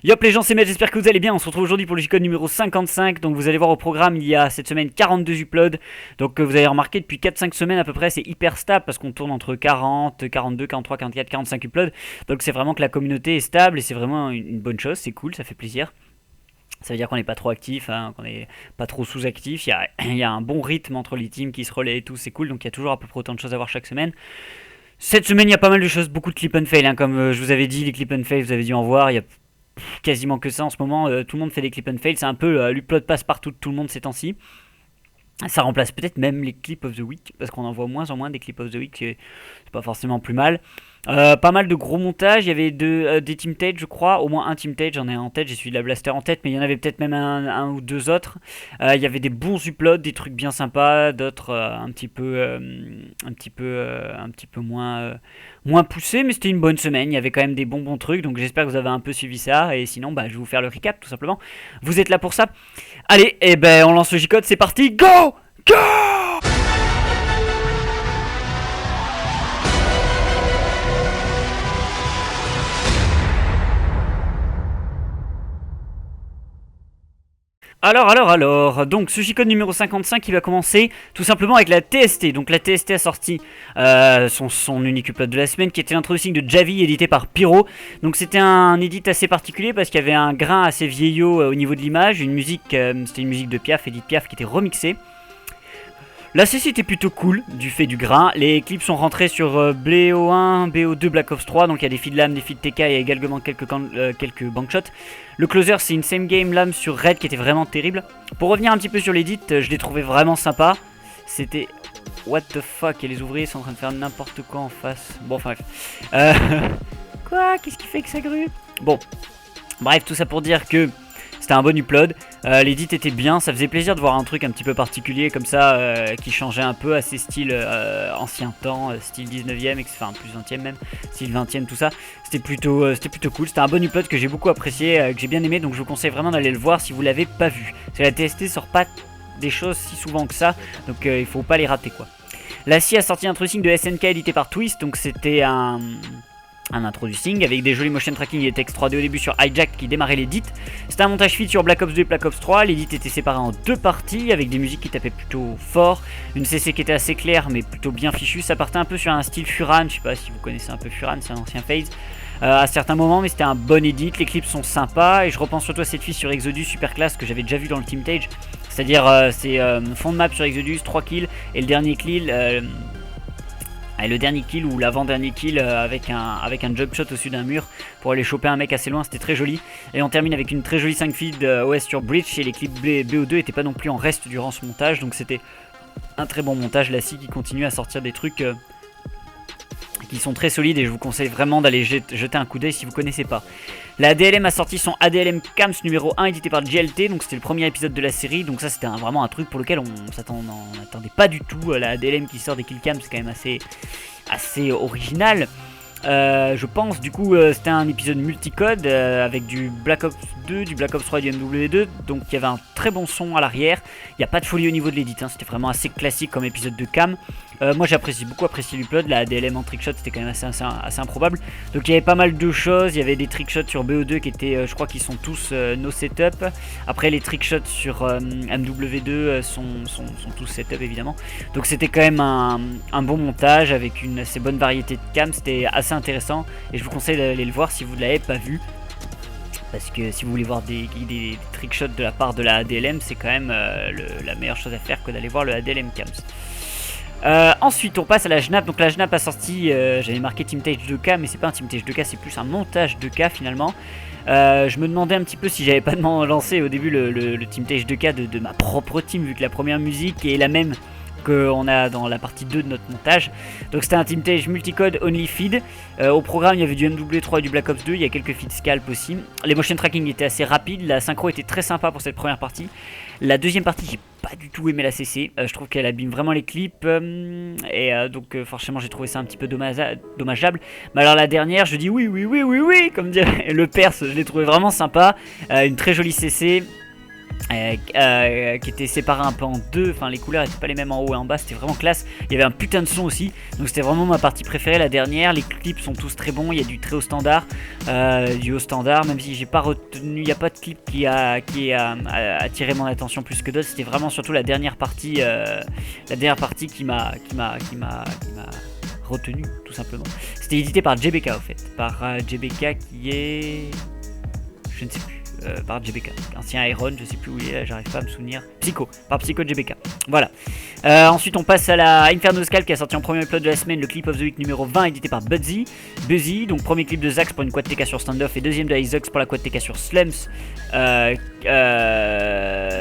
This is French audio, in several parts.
Yop les gens, c'est Matt, j'espère que vous allez bien. On se retrouve aujourd'hui pour le G-Code numéro 55. Donc vous allez voir au programme, il y a cette semaine 42 uploads. Donc vous avez remarqué depuis 4-5 semaines à peu près, c'est hyper stable parce qu'on tourne entre 40, 42, 43, 44, 45 uploads. Donc c'est vraiment que la communauté est stable et c'est vraiment une bonne chose, c'est cool, ça fait plaisir. Ça veut dire qu'on n'est pas trop actif, hein, qu'on n'est pas trop sous-actif. Il y a un bon rythme entre les teams qui se relaient et tout, c'est cool. Donc il y a toujours à peu près autant de choses à voir chaque semaine. Cette semaine, il y a pas mal de choses, beaucoup de clip and fail. Hein, comme je vous avais dit, les clip and fail, vous avez dû en voir. Il y a quasiment que ça en ce moment. Tout le monde fait des clip and fail. C'est un peu l'upload passe partout de tout le monde ces temps-ci. Ça remplace peut-être même les clips of the week parce qu'on en voit moins en moins des clips of the week. C'est pas forcément plus mal. Pas mal de gros montages. Il y avait des team tage, je crois. Au moins un team tage, j'en ai un en tête. J'ai celui de la Blaster en tête, mais il y en avait peut-être même un ou deux autres. Il y avait des bons uploads, des trucs bien sympas, d'autres un petit peu moins poussés, mais c'était une bonne semaine. Il y avait quand même des bons trucs, donc j'espère que vous avez un peu suivi ça. Et sinon, je vais vous faire le recap tout simplement. Vous êtes là pour ça. Allez, et on lance le G-Code, c'est parti, go! Go! Donc ce G-Code numéro 55 il va commencer tout simplement avec la TST. Donc la TST a sorti son unique upload de la semaine qui était l'introduction de Javi édité par Pyro. Donc c'était un edit assez particulier parce qu'il y avait un grain assez vieillot au niveau de l'image, une musique, c'était une musique de Piaf, Edith Piaf qui était remixée. La CC était plutôt cool du fait du grain. Les clips sont rentrés sur BO1, BO2, Black Ops 3. Donc il y a des feeds lame, des feeds TK et également quelques bankshots. Le closer c'est une same game lame sur Red qui était vraiment terrible. Pour revenir un petit peu sur l'edit, je l'ai trouvé vraiment sympa. C'était... What the fuck, et les ouvriers sont en train de faire n'importe quoi en face. Bon enfin bref. Quoi? Qu'est-ce qui fait que ça grue? Bon. Bref, tout ça pour dire que... C'était un bon upload, l'edit était bien, ça faisait plaisir de voir un truc un petit peu particulier comme ça, qui changeait un peu à ses styles ancien temps, style 19ème, enfin plus 20ème même, style 20ème, tout ça. C'était plutôt cool, c'était un bon upload que j'ai beaucoup apprécié, que j'ai bien aimé, donc je vous conseille vraiment d'aller le voir si vous l'avez pas vu. Parce que la TST sort pas des choses si souvent que ça, donc il faut pas les rater quoi. La SCI a sorti un introducing de SNK édité par Twist, donc c'était un introducing avec des jolis motion tracking et des textes 3D au début sur Hijack qui démarrait l'édit. C'était un montage feed sur Black Ops 2 et Black Ops 3. L'édit était séparé en deux parties avec des musiques qui tapaient plutôt fort, une CC qui était assez claire mais plutôt bien fichue. Ça partait un peu sur un style Furan, je sais pas si vous connaissez un peu Furan, c'est un ancien phase à certains moments, mais c'était un bon edit. Les clips sont sympas et je repense surtout à cette fille sur Exodus super classe que j'avais déjà vu dans le Team Tage, c'est-à-dire c'est fond de map sur Exodus, 3 kills et le dernier kill ou l'avant-dernier kill avec un jump shot au-dessus d'un mur pour aller choper un mec assez loin, c'était très joli. Et on termine avec une très jolie 5 feed OS sur Bridge et les clips BO2 n'étaient pas non plus en reste durant ce montage, donc c'était un très bon montage. La SCI qui continue à sortir des trucs qui sont très solides et je vous conseille vraiment d'aller jeter un coup d'œil si vous connaissez pas. La ADLM a sorti son ADLM Camps numéro 1 édité par GLT, donc c'était le premier épisode de la série, donc ça c'était vraiment un truc pour lequel on n'attendait pas du tout. La ADLM qui sort des kill cams c'est quand même assez original. Je pense du coup c'était un épisode multicode avec du Black Ops 2, du Black Ops 3 et du MW2, donc il y avait un très bon son à l'arrière. Il n'y a pas de folie au niveau de l'édit, hein, c'était vraiment assez classique comme épisode de cam. Moi j'ai beaucoup apprécié l'upload, la ADLM en trickshot c'était quand même assez improbable. Donc il y avait pas mal de choses, il y avait des trickshots sur BO2 qui étaient, je crois qu'ils sont tous no setup. Après les trickshots sur MW2 sont tous setup évidemment. Donc c'était quand même un bon montage avec une assez bonne variété de cam, c'était assez intéressant et je vous conseille d'aller le voir si vous ne l'avez pas vu. Parce que si vous voulez voir des trickshots de la part de la ADLM, c'est quand même la meilleure chose à faire que d'aller voir le ADLM Cams. Ensuite on passe à la JNAP. Donc la JNAP a sorti, j'avais marqué Team Tage 2K, mais c'est pas un Team Tage 2K, c'est plus un montage 2K finalement. Je me demandais un petit peu si j'avais pas lancé au début le Team Tage 2K de ma propre team, vu que la première musique est la même qu'on a dans la partie 2 de notre montage. Donc c'était un Team Tage multicode only feed. Au programme il y avait du MW3 et du Black Ops 2, il y a quelques feeds scalp aussi. Les motion tracking étaient assez rapides, la synchro était très sympa pour cette première partie. La deuxième partie j'ai pas du tout aimé la CC, je trouve qu'elle abîme vraiment les clips donc forcément j'ai trouvé ça un petit peu dommageable. Mais alors la dernière je dis oui comme dirait le Perse, je l'ai trouvé vraiment sympa, une très jolie CC. qui était séparé un peu en deux, enfin les couleurs étaient pas les mêmes en haut et en bas, c'était vraiment classe. Il y avait un putain de son aussi, donc c'était vraiment ma partie préférée, la dernière. Les clips sont tous très bons, il y a du très haut standard, du haut standard, même si j'ai pas retenu, il n'y a pas de clip qui a attiré mon attention plus que d'autres. C'était vraiment surtout la dernière partie qui m'a retenu tout simplement. C'était édité par JBK au fait, par JBK qui est, je ne sais plus. Par JBK, ancien Iron, je sais plus où il est, j'arrive pas à me souvenir. Psycho, par Psycho JBK. Voilà. Ensuite, on passe à la Inferno Scale qui a sorti en premier upload de la semaine, le clip of the week numéro 20, édité par Buzzy. Donc premier clip de Zax pour une quad TK sur standoff et deuxième de Isox pour la quad TK sur Slums.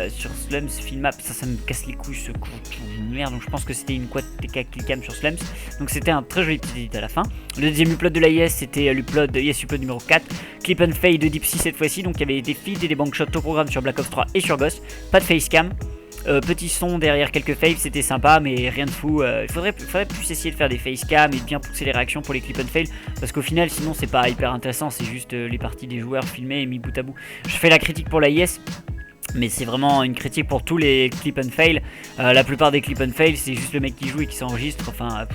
Sur Slums, Filmap, ça me casse les couilles ce coup de merde, donc je pense que c'était une quad TK Killcam sur Slums. Donc c'était un très joli petit edit à la fin. Le deuxième upload de la IS, c'était l'upload upload numéro 4, Clip and Fade de Deep Sea cette fois-ci, donc il y avait des feeds et des bankshots au programme sur Black Ops 3 et sur Ghost, pas de facecam. Petit son derrière quelques faves, c'était sympa, mais rien de fou. Il faudrait plus essayer de faire des facecam et de bien pousser les réactions pour les clip and fail, parce qu'au final, sinon, c'est pas hyper intéressant. C'est juste les parties des joueurs filmées et mis bout à bout. Je fais la critique pour la IS, mais c'est vraiment une critique pour tous les clip and fail. La plupart des clip and fail, c'est juste le mec qui joue et qui s'enregistre. Enfin,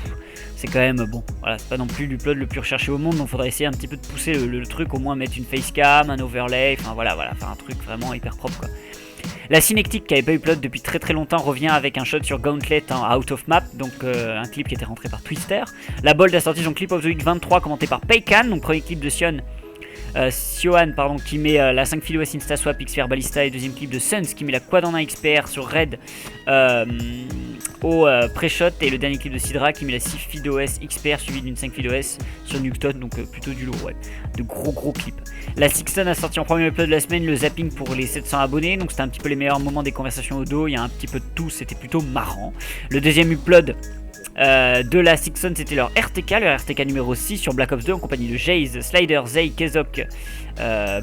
c'est quand même bon. Voilà, c'est pas non plus l'upload le plus recherché au monde, donc faudrait essayer un petit peu de pousser le truc, au moins mettre une facecam, un overlay. Enfin voilà, faire un truc vraiment hyper propre quoi. La Synectic qui avait pas upload depuis très très longtemps revient avec un shot sur Gauntlet en out of map, donc un clip qui était rentré par Twister. La Bold a sorti son clip of the week 23 commenté par Paycan, donc premier clip de Siohan qui met la 5 FIDOS InstaSwap XPR Ballista, et deuxième clip de Suns qui met la quad en 1 XPR sur Red au pré-shot, et le dernier clip de Sidra qui met la 6 FIDOS XPR suivi d'une 5 FIDOS sur Nuketown, donc plutôt du lourd, ouais. De gros clips. La Sixton a sorti en premier upload de la semaine le zapping pour les 700 abonnés, donc c'était un petit peu les meilleurs moments des conversations au dos, il y a un petit peu de tout, c'était plutôt marrant. Le deuxième upload de la Sixton, c'était leur RTK numéro 6 sur Black Ops 2 en compagnie de Jaze, Slider, Zay, Kezok,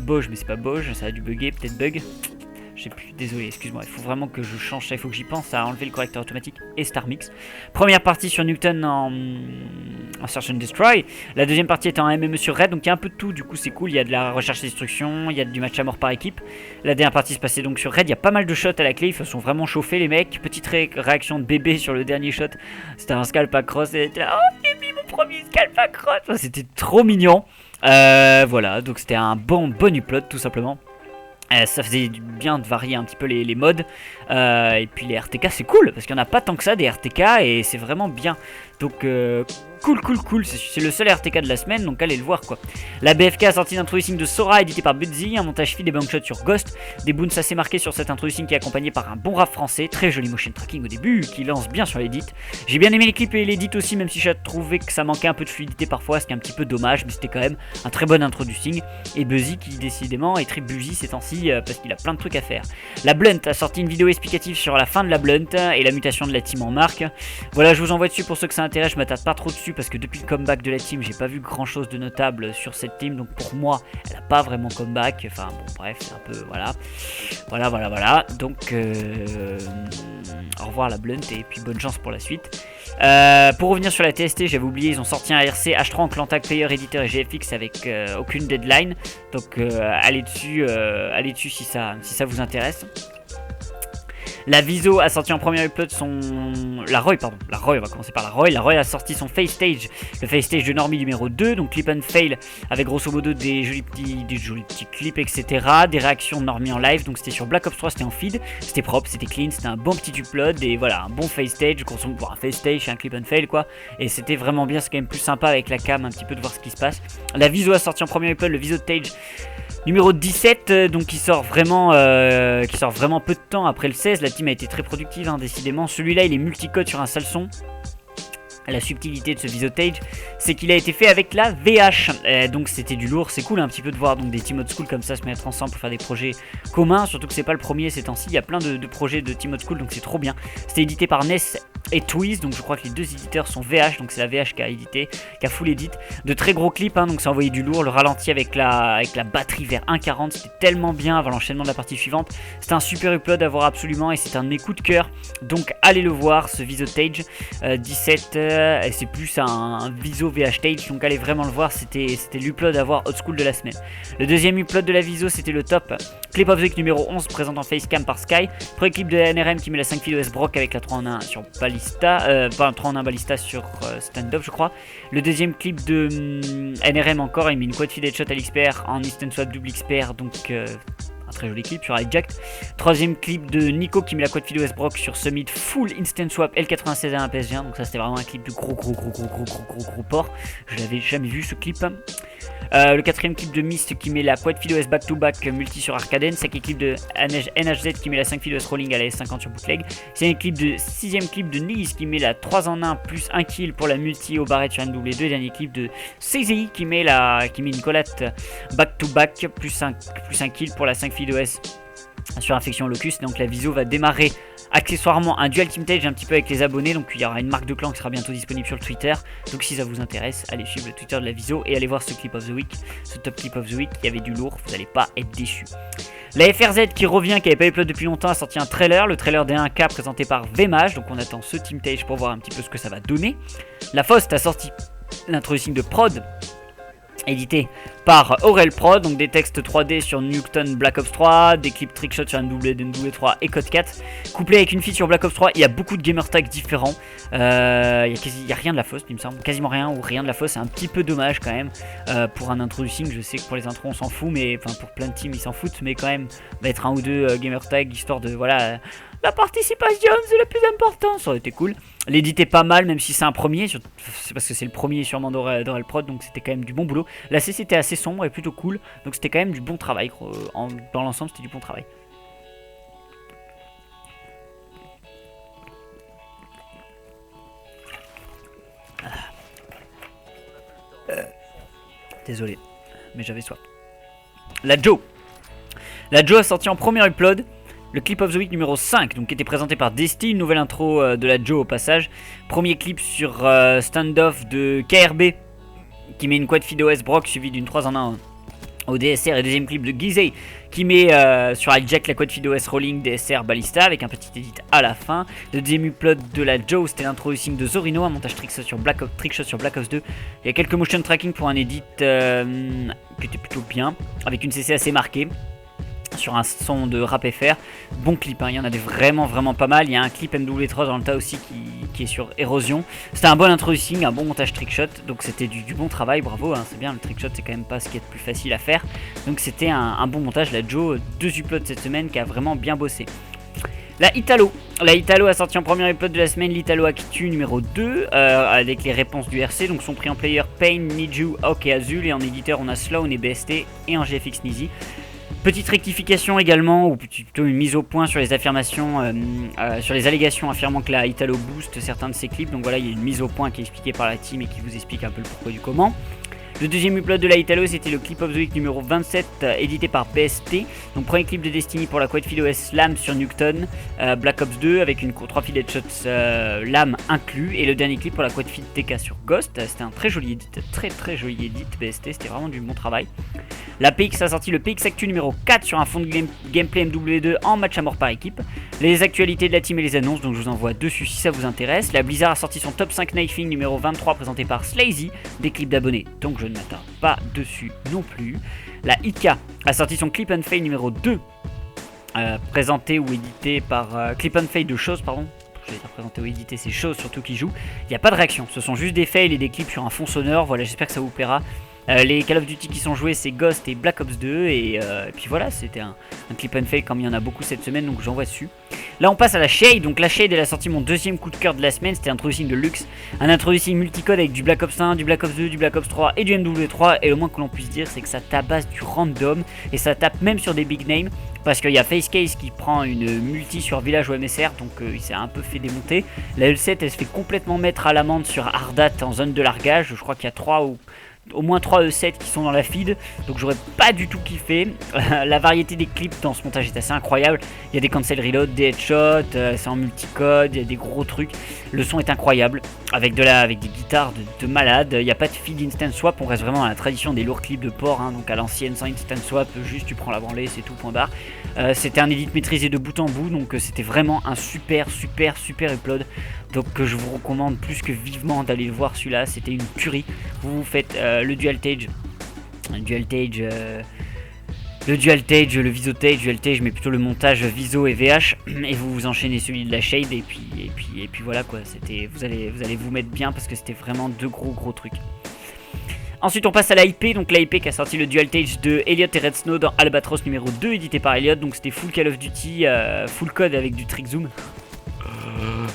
Boj, mais c'est pas Boj, ça a dû bugger, peut-être bug. Je sais plus, désolé, excuse-moi, il faut vraiment que je change ça, il faut que j'y pense à enlever le correcteur automatique et Star Mix. Première partie sur Newton en Search and Destroy, la deuxième partie était en MME sur Red, donc il y a un peu de tout, du coup c'est cool, il y a de la recherche et destruction, il y a du match à mort par équipe. La dernière partie se passait donc sur Red, il y a pas mal de shots à la clé, ils se sont vraiment chauffés les mecs. Petite réaction de bébé sur le dernier shot, c'était un scalp à cross, et était là, oh j'ai mis mon premier scalp à cross, enfin, c'était trop mignon. Voilà, donc c'était un bon upload tout simplement. Ça faisait du bien de varier un petit peu les modes, et puis les RTK c'est cool parce qu'il n'y en a pas tant que ça des RTK et c'est vraiment bien, donc cool, c'est le seul RTK de la semaine, donc allez le voir quoi. La BFK a sorti l'introducing de Sora édité par Buzzy, un montage feed des bankshots sur Ghost, des boons assez marqués sur cette introducing qui est accompagné par un bon rap français, très joli motion tracking au début qui lance bien sur l'édit. J'ai bien aimé les clips et l'édit aussi, même si j'ai trouvé que ça manquait un peu de fluidité parfois, ce qui est un petit peu dommage, mais c'était quand même un très bon introducing. Et Buzzy qui décidément est très busy ces temps-ci parce qu'il a plein de trucs à faire. La Blunt a sorti une vidéo explicative sur la fin de la Blunt et la mutation de la team en marque. Voilà, je vous envoie dessus pour ceux que ça intéresse, je m'attarde pas trop dessus parce que depuis le comeback de la team, j'ai pas vu grand chose de notable sur cette team, donc pour moi, elle a pas vraiment comeback. Enfin bon, bref, c'est un peu voilà. Donc au revoir la Blunt et puis bonne chance pour la suite. Pour revenir sur la TST, j'avais oublié, ils ont sorti un RC H3 en Clantac Player Editor et GFX avec aucune deadline, donc allez dessus si ça vous intéresse. La Viso a sorti en premier upload La Roy, on va commencer par la Roy. La Roy a sorti son Face Stage, le Face Stage de Normie numéro 2, donc clip and fail avec grosso modo des jolis petits clips, etc. Des réactions de Normie en live, donc c'était sur Black Ops 3, c'était en feed, c'était propre, c'était clean, c'était un bon petit upload, et voilà, un bon Face Stage, grosso modo, un Face Stage, c'est un clip and fail quoi, et c'était vraiment bien, c'est quand même plus sympa avec la cam, un petit peu de voir ce qui se passe. La Viso a sorti en premier upload le Viso Stage numéro 17, donc qui sort vraiment peu de temps après le 16. La team a été très productive, hein, décidément. Celui-là, il est multicode sur un sale son. La subtilité de ce Visotage, c'est qu'il a été fait avec la VH, donc c'était du lourd. C'est cool un petit peu de voir donc des team old school comme ça se mettre ensemble pour faire des projets communs, surtout que c'est pas le premier ces temps-ci, il y a plein de projets de team old school, donc c'est trop bien. C'était édité par Ness et Twiz, donc je crois que les deux éditeurs sont VH, donc c'est la VH qui a édité, qui a full edit. De très gros clips, hein, donc ça envoyé du lourd, le ralenti avec la batterie vers 1.40, c'était tellement bien avant l'enchaînement de la partie suivante. C'était un super upload à voir absolument et c'est un écoute coup de cœur, donc allez le voir, ce Visotage 17, et c'est plus un Viso VH-Tage, donc allez vraiment le voir, c'était l'upload à voir old school de la semaine. Le deuxième upload de la Viso, c'était le top Clip of the Week numéro 11, présentant Facecam par Sky. Premier clip de la NRM qui met la 5 fil OS Brock avec la 3 en 1 sur Ballista, 3 en 1 Ballista sur stand-up je crois. Le deuxième clip de NRM encore, il met une quad feed headshot à l'XPR en instant swap double XPR, donc un très joli clip sur Hijacked. Troisième clip de Nico qui met la quad feed OS Brock sur Summit full instant swap L96 à 1 PSG1, donc ça c'était vraiment un clip de gros port. Je l'avais jamais vu ce clip. Le quatrième clip de Mist qui met la quad feed OS back to back multi sur Arcaden. Cinquième clip de NHZ qui met la 5 feed OS rolling à la S50 sur bootleg. Sixième clip de Nice qui met la 3 en 1 plus 1 kill pour la multi au barret sur NW2. Dernier clip de CZI qui met une collate back to back plus 1 kill pour la 5 feed OS sur Infection Locust. Donc la Viso va démarrer accessoirement un dual team tage un petit peu avec les abonnés, donc il y aura une marque de clan qui sera bientôt disponible sur le Twitter, donc si ça vous intéresse, allez suivre le Twitter de la Viso et allez voir ce clip of the week, ce top clip of the week, il y avait du lourd, vous n'allez pas être déçus. La FRZ qui revient, qui n'avait pas upload depuis longtemps, a sorti un trailer, le trailer des 1K présenté par Vmage, donc on attend ce team tage pour voir un petit peu ce que ça va donner. La Faust a sorti l'introduction de Prod, édité par Aurel Prod, donc des textes 3D sur Nuketown Black Ops 3, des clips trickshot sur NW3 et Code 4, couplé avec une feed sur Black Ops 3. Il y a beaucoup de gamer tags différents, il y a rien de la Faust il me semble, quasiment rien ou rien de la Faust, c'est un petit peu dommage quand même pour un introducing. Je sais que pour les intros on s'en fout, mais enfin pour plein de teams ils s'en foutent, mais quand même mettre un ou deux gamer tags histoire de voilà, la participation c'est le plus important, ça aurait été cool. L'édit est pas mal, même si c'est un premier, c'est parce que c'est le premier sûrement d'Aurel Prod, donc c'était quand même du bon boulot. La CC était assez sombre et plutôt cool, donc c'était quand même du bon travail, dans l'ensemble c'était du bon travail. Désolé, mais j'avais soif. La Joe a sorti en premier upload le clip of the week numéro 5, donc qui était présenté par Desti, une nouvelle intro de la Joe au passage. Premier clip sur standoff de KRB qui met une quad feed OS Brock suivi d'une 3 en 1 au DSR, et deuxième clip de Gizay qui met sur Hijack la quad feed OS rolling DSR Ballista avec un petit edit à la fin. Le deuxième upload de la Joe, c'était l'introduction de Zorino, un montage trickshot sur Black Ops 2. Il y a quelques motion tracking pour un edit qui était plutôt bien, avec une CC assez marquée sur un son de rap FR. Bon clip, hein, il y en a des vraiment pas mal. Il y a un clip MW3 dans le tas aussi qui est sur Érosion. C'était un bon introducing, un bon montage trickshot, donc c'était du bon travail, bravo, hein, c'est bien, le trickshot c'est quand même pas ce qui est le plus facile à faire, donc c'était un bon montage. La Joe, 2 uploads cette semaine qui a vraiment bien bossé. La Italo a sorti en premier upload de la semaine l'Italo Akitu numéro 2 avec les réponses du RC, donc son prix en player Pain, Niju, Hawk et Azul, et en éditeur on a Sloan et BST et en GFX Nizi. Petite rectification également, ou plutôt une mise au point sur les affirmations, sur les allégations affirmant que la Italo booste certains de ses clips. Donc voilà, il y a une mise au point qui est expliquée par la team et qui vous explique un peu le pourquoi du comment. Le deuxième upload de la Italo, c'était le clip of the week numéro 27, édité par BST. Donc premier clip de Destiny pour la quad feed OS Slam sur Nuketown, Black Ops 2 avec une 3 feed headshots lame inclus. Et le dernier clip pour la quad feed TK sur Ghost. C'était un très joli edit, très joli edit BST, c'était vraiment du bon travail. La PX a sorti le PX Actu numéro 4 sur un fond de gameplay MW2 en match à mort par équipe. Les actualités de la team et les annonces, donc je vous envoie dessus si ça vous intéresse. La Blizzard a sorti son top 5 knifing numéro 23 présenté par Slazy, des clips d'abonnés, donc je ne m'attarde pas dessus non plus. La IK a sorti son Clip and Fail numéro 2, présenté ou édité par Clip and Fail de choses, pardon. J'allais dire présenté ou édité, c'est choses surtout qui jouent. Il n'y a pas de réaction, ce sont juste des fails et des clips sur un fond sonore. Voilà, j'espère que ça vous plaira. Les Call of Duty qui sont joués, c'est Ghost et Black Ops 2, et puis voilà, c'était un clip and fail comme il y en a beaucoup cette semaine, donc j'envoie dessus. Là on passe à la Shade, donc la Shade elle a sorti mon deuxième coup de cœur de la semaine, c'était l'introducing de Lux, un introducing multicode avec du Black Ops 1, du Black Ops 2, du Black Ops 3 et du MW3, et le moins que l'on puisse dire c'est que ça tabasse du random, et ça tape même sur des big names, parce qu'il y a Facecase qui prend une multi sur Village ou MSR, donc il s'est un peu fait démonter. La L7 elle se fait complètement mettre à l'amende sur Ardat en zone de largage, je crois qu'il y a 3 au moins 3 E7 qui sont dans la feed, donc j'aurais pas du tout kiffé. La variété des clips dans ce montage est assez incroyable. Il y a des cancel reload, des headshots, c'est en multicode, il y a des gros trucs. Le son est incroyable, avec des guitares de malade. Il n'y a pas de feed instant swap, on reste vraiment à la tradition des lourds clips de port, hein, donc à l'ancienne sans instant swap, juste tu prends la branlée, c'est tout, point barre. C'était un edit maîtrisé de bout en bout, donc c'était vraiment un super upload. Donc je vous recommande plus que vivement d'aller le voir, celui-là, c'était une tuerie. Vous faites le dual-tage, le viso-tage, mais plutôt le montage viso et VH, et vous enchaînez celui de la shade, et puis voilà quoi, vous allez vous mettre bien parce que c'était vraiment deux gros trucs. Ensuite on passe à l'IP, donc l'IP qui a sorti le dual-tage de Elliot et Red Snow dans Albatros numéro 2, édité par Elliot, donc c'était full Call of Duty, full code avec du trick zoom.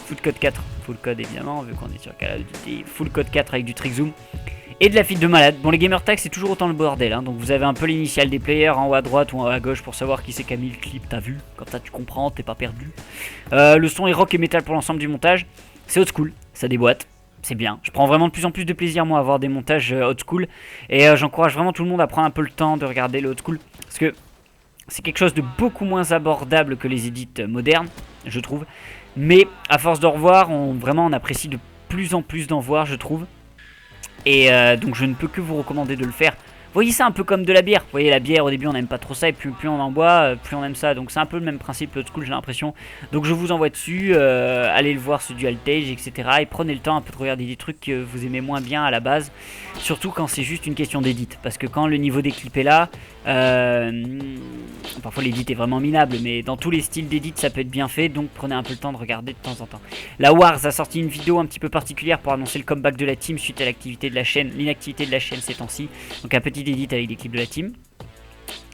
Full code 4, full code évidemment, vu qu'on est sur Call of Duty, full code 4 avec du trick zoom. Et de la feed de malade. Bon, les gamer tags c'est toujours autant le bordel, hein. Donc vous avez un peu l'initiale des players en haut à droite ou en haut à gauche pour savoir qui c'est qui a mis le clip, t'as vu. Comme ça tu comprends, t'es pas perdu. Le son est rock et metal pour l'ensemble du montage. C'est old school, ça déboîte, c'est bien. Je prends vraiment de plus en plus de plaisir moi à voir des montages old school. Et j'encourage vraiment tout le monde à prendre un peu le temps de regarder le old school. Parce que c'est quelque chose de beaucoup moins abordable que les edits modernes, je trouve. Mais à force de revoir, on apprécie de plus en plus d'en voir, je trouve. Et donc je ne peux que vous recommander de le faire. Voyez ça un peu comme de la bière. Vous voyez la bière au début on n'aime pas trop ça et plus on en boit, plus on aime ça. Donc c'est un peu le même principe old school j'ai l'impression. Donc je vous envoie dessus, allez le voir ce dual-tage etc. Et prenez le temps un peu de regarder des trucs que vous aimez moins bien à la base. Surtout quand c'est juste une question d'édit. Parce que quand le niveau des clips est là, parfois l'édit est vraiment minable. Mais dans tous les styles d'édit ça peut être bien fait. Donc prenez un peu le temps de regarder de temps en temps. La Wars a sorti une vidéo un petit peu particulière pour annoncer le comeback de la team suite à l'inactivité de la chaîne ces temps-ci. Donc un petit edit avec des clips de la team.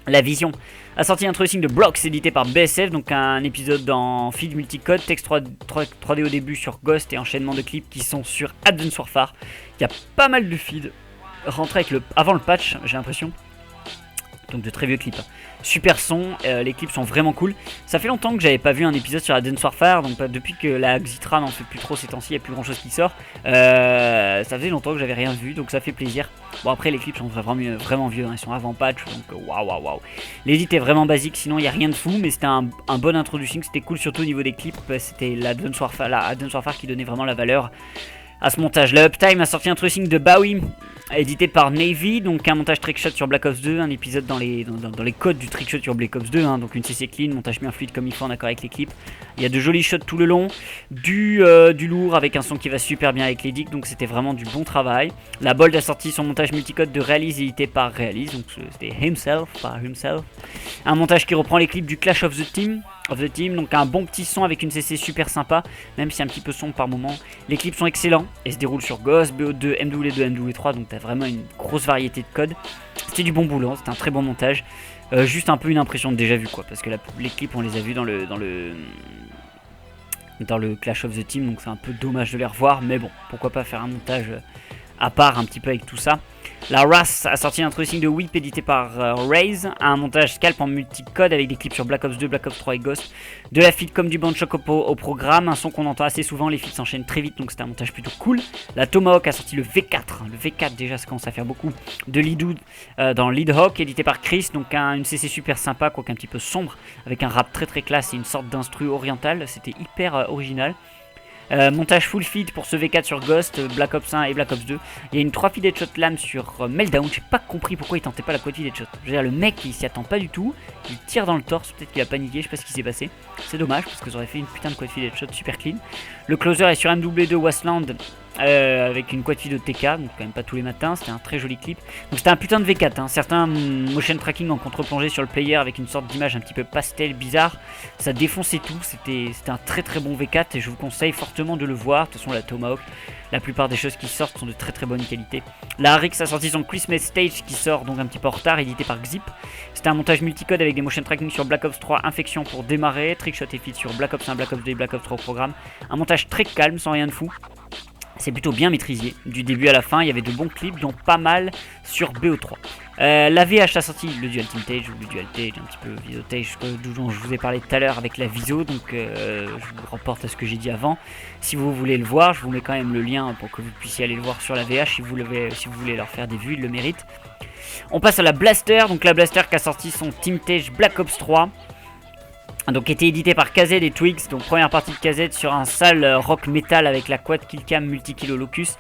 La Vision a sorti un tracing de Blocks édité par BSF, donc un épisode en feed multicode, texte 3D au début sur Ghost et enchaînement de clips qui sont sur Advance Warfare. Il y a pas mal de feed rentré avant le patch, j'ai l'impression. Donc de très vieux clips. Super son, les clips sont vraiment cool. Ça fait longtemps que j'avais pas vu un épisode sur Advance Warfare, donc depuis que la Xitra n'en fait plus trop ces temps-ci, il n'y a plus grand chose qui sort. Ça faisait longtemps que j'avais rien vu, donc ça fait plaisir. Bon après les clips sont vraiment vieux, hein, ils sont avant patch, donc waouh. L'édit est vraiment basique, sinon il n'y a rien de fou, mais c'était un bon introduction, c'était cool surtout au niveau des clips, c'était l'Advance Warfare qui donnait vraiment la valeur à ce montage. La Uptime a sorti un tracing de Bowie édité par Navy, donc un montage trickshot sur Black Ops 2, un épisode dans les codes du trickshot sur Black Ops 2, hein, donc une CC clean, montage bien fluide comme il faut en accord avec les clips. Il y a de jolis shots tout le long, du lourd avec un son qui va super bien avec les dicks, donc c'était vraiment du bon travail. La Bold a sorti son montage multicode de Realise édité par Realise, donc c'était Himself. Un montage qui reprend les clips du Clash of the Team, donc un bon petit son avec une CC super sympa, même si un petit peu sombre par moment. Les clips sont excellents et se déroulent sur Ghost, BO2, MW2, MW3, donc t'as vraiment une grosse variété de codes. C'était du bon boulot, c'était un très bon montage. Juste un peu une impression de déjà vu quoi, parce que les clips on les a vus dans le Clash of the Team, donc c'est un peu dommage de les revoir, mais bon, pourquoi pas faire un montage à part un petit peu avec tout ça. La RAS a sorti un tracing de Whip édité par Raze, un montage scalp en multicode avec des clips sur Black Ops 2, Black Ops 3 et Ghost, de la feed comme du Banchoc au programme, un son qu'on entend assez souvent, les feeds s'enchaînent très vite donc c'était un montage plutôt cool. La Tomahawk a sorti le V4 déjà ça commence à faire beaucoup, de Lidwood dans Leadhawk édité par Chris, donc une CC super sympa quoique un petit peu sombre, avec un rap très classe et une sorte d'instru oriental, c'était hyper original. Montage full feed pour ce V4 sur Ghost, Black Ops 1 et Black Ops 2. Il y a une 3 feed headshot lame sur Meltdown. J'ai pas compris pourquoi il tentait pas la quad feed headshot. Je veux dire, le mec il s'y attend pas du tout. Il tire dans le torse, peut-être qu'il a paniqué, je sais pas ce qui s'est passé. C'est dommage parce que ça aurait fait une putain de quad feed headshot super clean. Le closer est sur MW2 Wasteland avec une quad feed de TK, donc quand même pas tous les matins. C'était un très joli clip. Donc c'était un putain de V4. Hein. Certains motion tracking en contre-plongée sur le player avec une sorte d'image un petit peu pastel bizarre. Ça défonçait tout. C'était un très bon V4 et je vous conseille fortement de le voir. De toute façon la Tomahawk, la plupart des choses qui sortent sont de très bonne qualité. La Arix a sorti son Christmas Stage qui sort donc un petit peu en retard, édité par Xip. C'était un montage multicode avec des motion tracking sur Black Ops 3 Infection pour démarrer, trickshot et feed sur Black Ops 1, Black Ops 2 et Black Ops 3 au programme. Un montage très calme sans rien de fou. C'est plutôt bien maîtrisé, du début à la fin, il y avait de bons clips, dont pas mal sur BO3. La VH a sorti le Dual Team Tage, ou le Dual Tage, un petit peu Viso Tage, dont je vous ai parlé tout à l'heure avec la Viso, donc je vous reporte à ce que j'ai dit avant. Si vous voulez le voir, je vous mets quand même le lien pour que vous puissiez aller le voir sur la VH si vous voulez leur faire des vues, ils le méritent. On passe à la Blaster, donc la Blaster qui a sorti son Team Tage Black Ops 3. Donc était édité par KZ et Twigs, donc première partie de KZ sur un sale rock metal avec la quad killcam multi-kilo locus,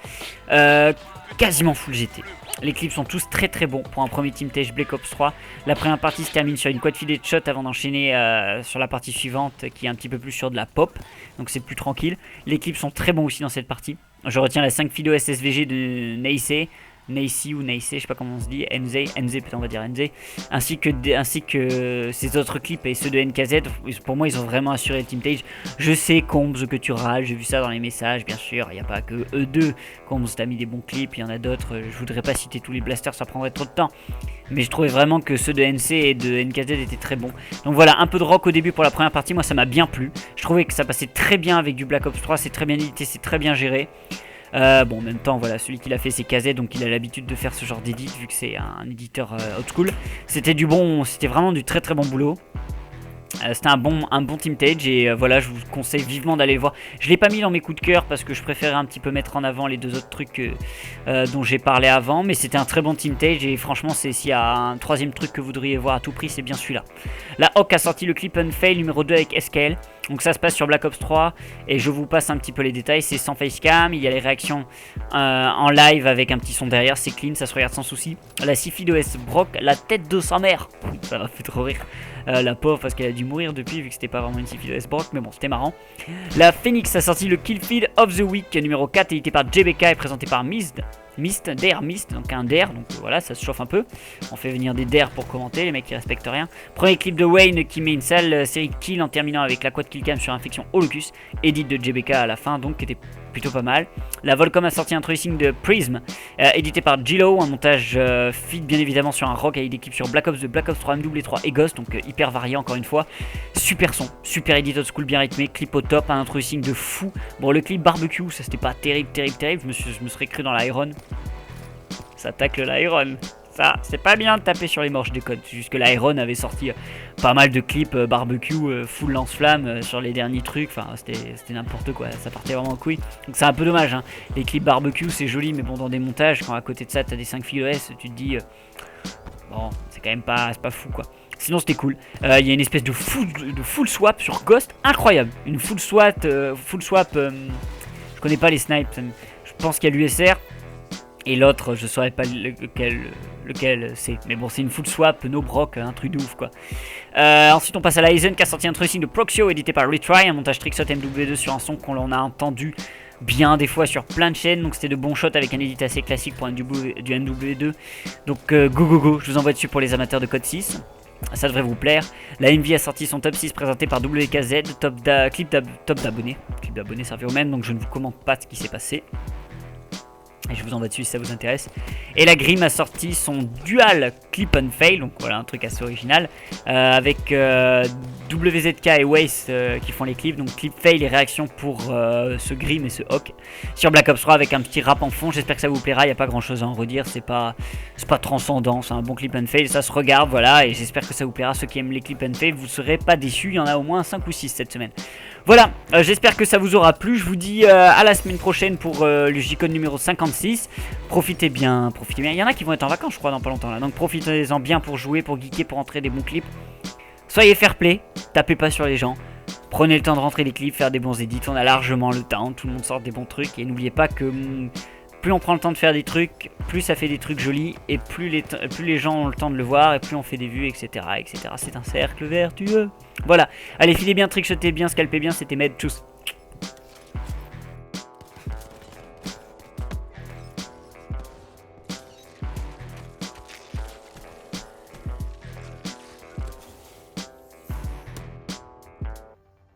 quasiment full GT. Les clips sont tous très très bons pour un premier Team Tage Black Ops 3. La première partie se termine sur une quad filée de shot avant d'enchaîner sur la partie suivante qui est un petit peu plus sur de la pop, donc c'est plus tranquille. Les clips sont très bons aussi dans cette partie. Je retiens la 5 fido SSVG de Nacy ou Nacy, je sais pas comment on se dit, NZ peut-être on va dire NZ, ainsi que ces autres clips et ceux de NKZ. Pour moi ils ont vraiment assuré le Team Tage. Je sais Combs que tu râles, j'ai vu ça dans les messages, bien sûr, il n'y a pas que eux deux. Combs t'as mis des bons clips, il y en a d'autres, je voudrais pas citer tous les blasters, ça prendrait trop de temps, mais je trouvais vraiment que ceux de NC et de NKZ étaient très bons. Donc voilà, un peu de rock au début pour la première partie, moi ça m'a bien plu, je trouvais que ça passait très bien avec du Black Ops 3, c'est très bien édité, c'est très bien géré. Bon, en même temps, voilà, celui qui l'a fait c'est KZ, donc il a l'habitude de faire ce genre d'édit vu que c'est un éditeur old school. C'était vraiment du très très bon boulot. C'était un bon Team Tage et voilà, je vous conseille vivement d'aller le voir. Je l'ai pas mis dans mes coups de cœur parce que je préférais un petit peu mettre en avant les deux autres trucs dont j'ai parlé avant, mais c'était un très bon Team Tage et franchement s'il y a un troisième truc que vous devriez voir à tout prix, c'est bien celui-là. La Hawk a sorti le clip Unfail numéro 2 avec SKL, donc ça se passe sur Black Ops 3 et je vous passe un petit peu les détails. C'est sans facecam, il y a les réactions en live avec un petit son derrière, c'est clean, ça se regarde sans souci. La Sifi d'OS Brock, la tête de sa mère, ça m'a fait trop rire. La pauvre parce qu'elle a dû mourir depuis vu que c'était pas vraiment une Sifi d'OS Brock, mais bon c'était marrant. La Phoenix a sorti le Kill Feed of the Week numéro 4 édité par JBK et présenté par Mist, donc un DARE, donc voilà, ça se chauffe un peu. On fait venir des DARE pour commenter, les mecs qui respectent rien. Premier clip de Wayne qui met une sale série de kills en terminant avec la quad killcam sur infection au locus, edit de JBK à la fin, donc qui était plutôt pas mal. La Volcom a sorti un tracing de Prism, édité par Gilo, un montage feed bien évidemment sur un rock avec des clips sur Black Ops 2, Black Ops 3, MW3 et Ghost, donc hyper varié encore une fois. Super son, super edit old school bien rythmé, clip au top, un tracing de fou. Bon, le clip barbecue, ça c'était pas terrible, je me serais cru dans l'Iron. Ça tacle l'Iron. Ça, c'est pas bien de taper sur les manches de code. C'est juste que l'Iron avait sorti pas mal de clips barbecue, full lance-flamme sur les derniers trucs. Enfin, c'était n'importe quoi. Ça partait vraiment en couille. Donc c'est un peu dommage. Hein. Les clips barbecue, c'est joli, mais bon, dans des montages, quand à côté de ça, t'as des 5 fils OS, tu te dis, bon, c'est quand même pas fou quoi. Sinon c'était cool. Il y a une espèce de full swap sur Ghost, incroyable. Une full swap. Je connais pas les snipes. Je pense qu'il y a l'USR. Et l'autre, je saurais pas lequel c'est. Mais bon, c'est une full swap, no broc, un truc de ouf quoi. Ensuite, on passe à la Aizen qui a sorti un tracing de Proxio édité par Retry, un montage trickshot MW2 sur un son qu'on en a entendu bien des fois sur plein de chaînes. Donc c'était de bons shots avec un edit assez classique pour du MW2. Donc go, je vous envoie dessus pour les amateurs de code 6. Ça devrait vous plaire. La MV a sorti son top 6 présenté par WKZ, clip d'abonnés. Clip d'abonnés servi au même, donc je ne vous commente pas ce qui s'est passé. Et je vous envoie dessus si ça vous intéresse. Et la Grim a sorti son Dual Clip and Fail, donc voilà un truc assez original, avec WZK et Waze qui font les clips, donc clip fail et réactions pour ce Grim et ce Hawk sur Black Ops 3 avec un petit rap en fond. J'espère que ça vous plaira, il n'y a pas grand chose à en redire, c'est pas transcendant, c'est un bon clip and fail, ça se regarde, voilà, et j'espère que ça vous plaira. Ceux qui aiment les clip and fail, vous serez pas déçus, il y en a au moins 5 ou 6 cette semaine. Voilà, j'espère que ça vous aura plu. Je vous dis à la semaine prochaine pour le J-Code numéro 56. Profitez bien. Il y en a qui vont être en vacances, je crois, dans pas longtemps là. Donc profitez-en bien pour jouer, pour geeker, pour entrer des bons clips. Soyez fair play, tapez pas sur les gens. Prenez le temps de rentrer les clips, faire des bons edits. On a largement le temps, tout le monde sort des bons trucs. Et n'oubliez pas que plus on prend le temps de faire des trucs, plus ça fait des trucs jolis. Et plus les gens ont le temps de le voir, et plus on fait des vues, etc. etc. C'est un cercle vertueux. Voilà, allez, filez bien, trickshotez bien, scalpez bien, c'était Med, tchuss.